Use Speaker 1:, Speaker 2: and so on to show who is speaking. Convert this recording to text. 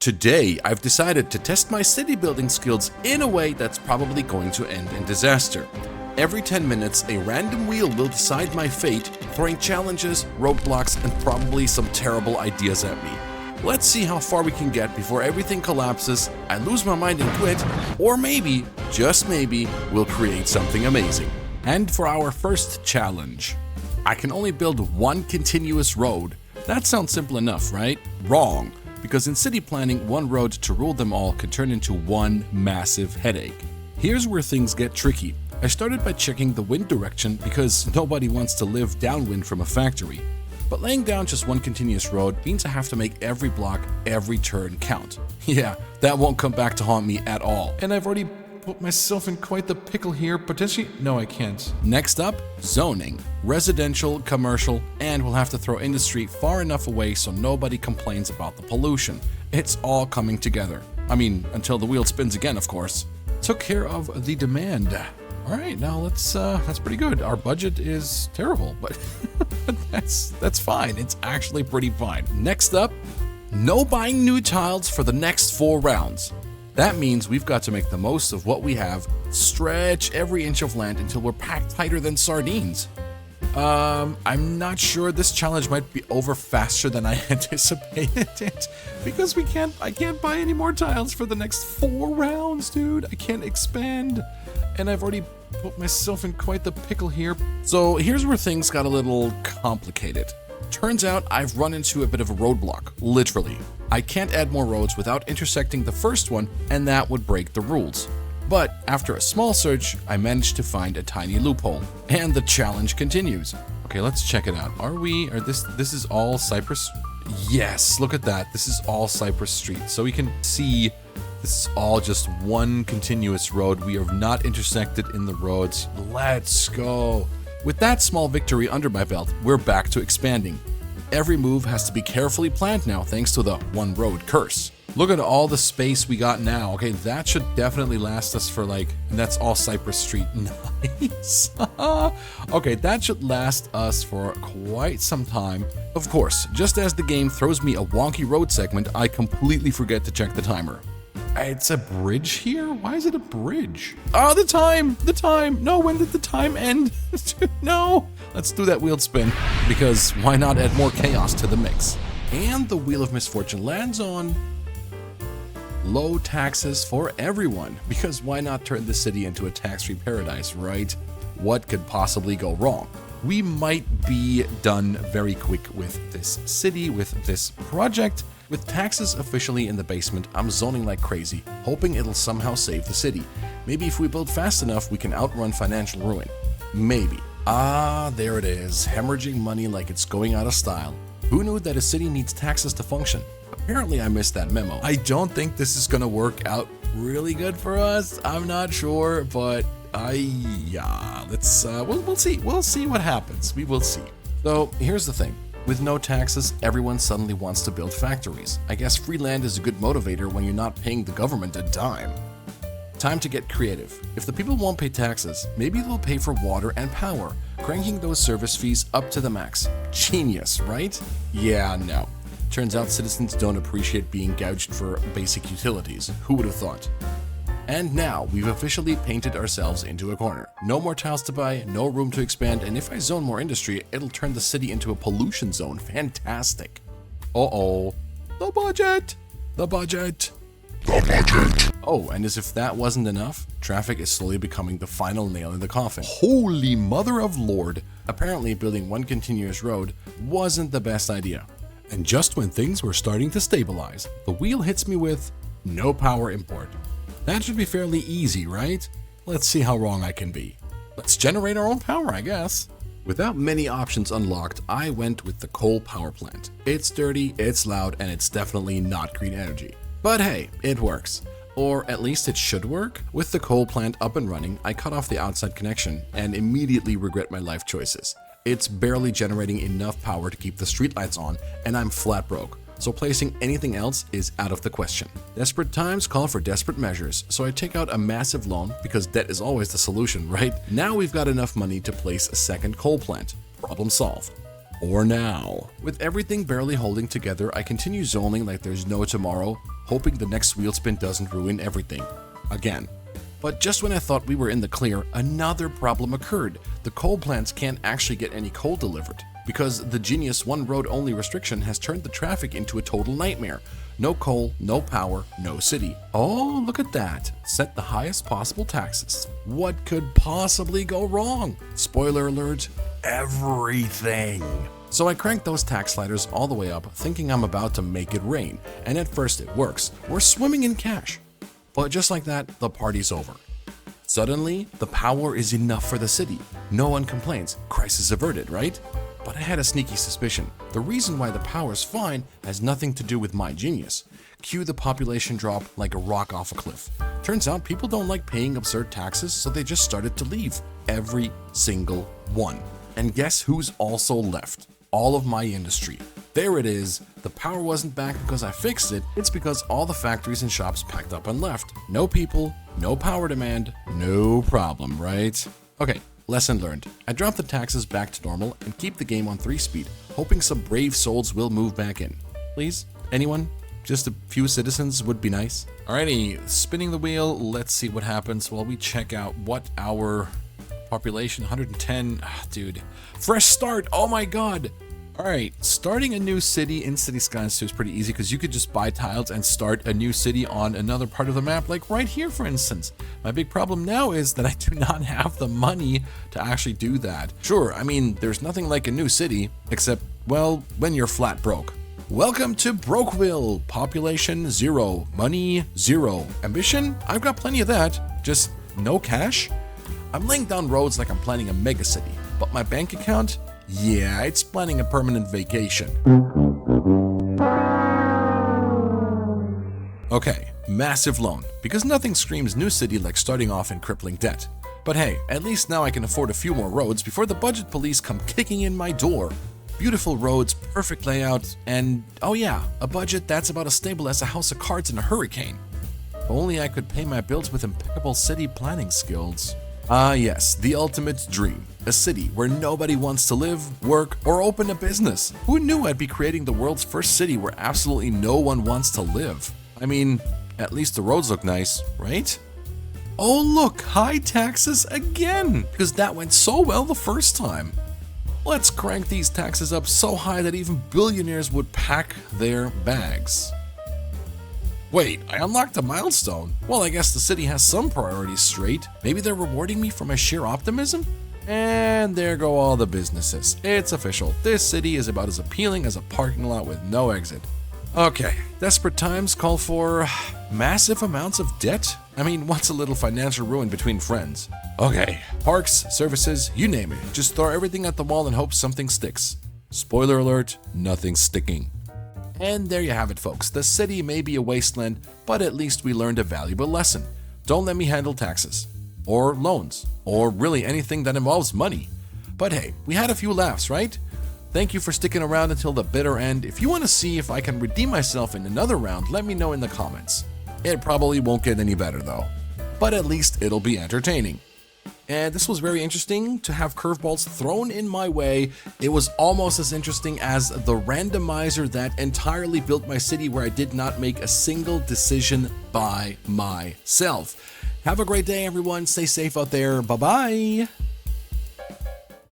Speaker 1: Today, I've decided to test my city building skills in a way that's probably going to end in disaster. Every 10 minutes, a random wheel will decide my fate, throwing challenges, roadblocks, and probably some terrible ideas at me. Let's see how far we can get before everything collapses, I lose my mind and quit, or maybe, just maybe, we'll create something amazing. And for our first challenge, I can only build one continuous road. That sounds simple enough, right? Wrong. Because in city planning, one road to rule them all can turn into one massive headache. Here's where things get tricky. I started by checking the wind direction because nobody wants to live downwind from a factory. But laying down just one continuous road means I have to make every block, every turn count. Yeah, that won't come back to haunt me at all.
Speaker 2: And I've already put myself in quite the pickle here, potentially. No, I can't.
Speaker 1: Next up, zoning. Residential, commercial, and we'll have to throw industry far enough away so nobody complains about the pollution. It's all coming together. I mean, until the wheel spins again, of course. Took care of the demand. All right, now that's pretty good. Our budget is terrible, but that's fine. It's actually pretty fine. Next up, no buying new tiles for the next 4 rounds. That means we've got to make the most of what we have, stretch every inch of land until we're packed tighter than sardines. I'm not sure, this challenge might be over faster than I anticipated it, because I can't buy any more tiles for the next 4 rounds, dude. I can't expand, and I've already put myself in quite the pickle here. So here's where things got a little complicated. Turns out I've run into a bit of a roadblock, literally. I can't add more roads without intersecting the first one, and that would break the rules. But after a small search, I managed to find a tiny loophole, and the challenge continues. Okay, let's check it out. This is all Cypress? Yes, look at that. This is all Cypress Street. So we can see this is all just one continuous road. We have not intersected in the roads. Let's go. With that small victory under my belt, we're back to expanding. Every move has to be carefully planned now thanks to the one road curse. Look at all the space we got now. Okay, that should definitely last us for and that's all Cypress Street. Nice. Okay, that should last us for quite some time. Of course, just as the game throws me a wonky road segment, I completely forget to check the timer.
Speaker 2: It's a bridge here? Why is it a bridge?
Speaker 1: Oh, the time! No, when did the time end? No! Let's do that wheel spin, because why not add more chaos to the mix? And the Wheel of Misfortune lands on low taxes for everyone, because why not turn the city into a tax-free paradise, right? What could possibly go wrong? We might be done very quick with this city, with this project. With taxes officially in the basement, I'm zoning like crazy, hoping it'll somehow save the city. Maybe if we build fast enough, we can outrun financial ruin. Maybe. Ah, there it is, hemorrhaging money like it's going out of style. Who knew that a city needs taxes to function? Apparently I missed that memo. I don't think this is gonna work out really good for us. I'm not sure, but we'll see. We'll see what happens. We will see. So here's the thing. With no taxes, everyone suddenly wants to build factories. I guess free land is a good motivator when you're not paying the government a dime. Time to get creative. If the people won't pay taxes, maybe they'll pay for water and power, cranking those service fees up to the max. Genius, right? Yeah, no. Turns out citizens don't appreciate being gouged for basic utilities. Who would have thought? And now, we've officially painted ourselves into a corner. No more tiles to buy, no room to expand, and if I zone more industry, it'll turn the city into a pollution zone. Fantastic. Uh-oh. The budget! Oh, and as if that wasn't enough, traffic is slowly becoming the final nail in the coffin. Holy mother of Lord! Apparently, building one continuous road wasn't the best idea. And just when things were starting to stabilize, the wheel hits me with no power import. That should be fairly easy, right? Let's see how wrong I can be. Let's generate our own power, I guess. Without many options unlocked, I went with the coal power plant. It's dirty, it's loud, and it's definitely not green energy. But hey, it works. Or at least it should work. With the coal plant up and running, I cut off the outside connection and immediately regret my life choices. It's barely generating enough power to keep the streetlights on, and I'm flat broke. So placing anything else is out of the question. Desperate times call for desperate measures, so I take out a massive loan because debt is always the solution, right? Now we've got enough money to place a second coal plant. Problem solved. or now. With everything barely holding together, I continue zoning like there's no tomorrow, hoping the next wheel spin doesn't ruin everything. Again. But just when I thought we were in the clear, another problem occurred. The coal plants can't actually get any coal delivered, because the genius one road only restriction has turned the traffic into a total nightmare. No coal, no power, no city. Oh, look at that. Set the highest possible taxes. What could possibly go wrong? Spoiler alert, everything. So I cranked those tax sliders all the way up, thinking I'm about to make it rain. And at first it works. We're swimming in cash. But just like that, the party's over. Suddenly, the power is enough for the city. No one complains. Crisis averted, right? But I had a sneaky suspicion. The reason why the power's fine has nothing to do with my genius. Cue the population drop like a rock off a cliff. Turns out people don't like paying absurd taxes, so they just started to leave. Every single one. And guess who's also left? All of my industry. There it is. The power wasn't back because I fixed it. It's because all the factories and shops packed up and left. No people, no power demand, no problem, right? Okay. Lesson learned. I drop the taxes back to normal and keep the game on 3-speed, hoping some brave souls will move back in. Please? Anyone? Just a few citizens would be nice.
Speaker 2: Alrighty, spinning the wheel. Let's see what happens while we check out what our population, 110. Dude. Fresh start. Oh my god. Alright, starting a new city in City Skylines 2 is pretty easy because you could just buy tiles and start a new city on another part of the map, like right here, for instance. My big problem now is that I do not have the money to actually do that. Sure, I mean, there's nothing like a new city, except, well, when you're flat broke. Welcome to Brokeville. Population 0, money 0. Ambition? I've got plenty of that, just no cash. I'm laying down roads like I'm planning a mega city, but my bank account? Yeah, it's planning a permanent vacation. Okay, massive loan, because nothing screams new city like starting off in crippling debt. But hey, at least now I can afford a few more roads before the budget police come kicking in my door. Beautiful roads, perfect layout, and oh yeah, a budget that's about as stable as a house of cards in a hurricane. If only I could pay my bills with impeccable city planning skills. Ah yes, the ultimate dream. A city where nobody wants to live, work, or open a business. Who knew I'd be creating the world's first city where absolutely no one wants to live? I mean, at least the roads look nice, right? Oh look, high taxes again, because that went so well the first time. Let's crank these taxes up so high that even billionaires would pack their bags. Wait, I unlocked a milestone? Well, I guess the city has some priorities straight. Maybe they're rewarding me for my sheer optimism? And there go all the businesses. It's official. This city is about as appealing as a parking lot with no exit. Okay, desperate times call for massive amounts of debt? I mean, what's a little financial ruin between friends? Okay, parks, services, you name it. Just throw everything at the wall and hope something sticks. Spoiler alert, nothing's sticking. And there you have it, folks. The city may be a wasteland, but at least we learned a valuable lesson. Don't let me handle taxes, or loans, or really anything that involves money. But hey, we had a few laughs, right? Thank you for sticking around until the bitter end. If you want to see if I can redeem myself in another round, let me know in the comments. It probably won't get any better though, but at least it'll be entertaining. And this was very interesting to have curveballs thrown in my way. It was almost as interesting as the randomizer that entirely built my city where I did not make a single decision by myself. Have a great day, everyone. Stay safe out there. Bye-bye.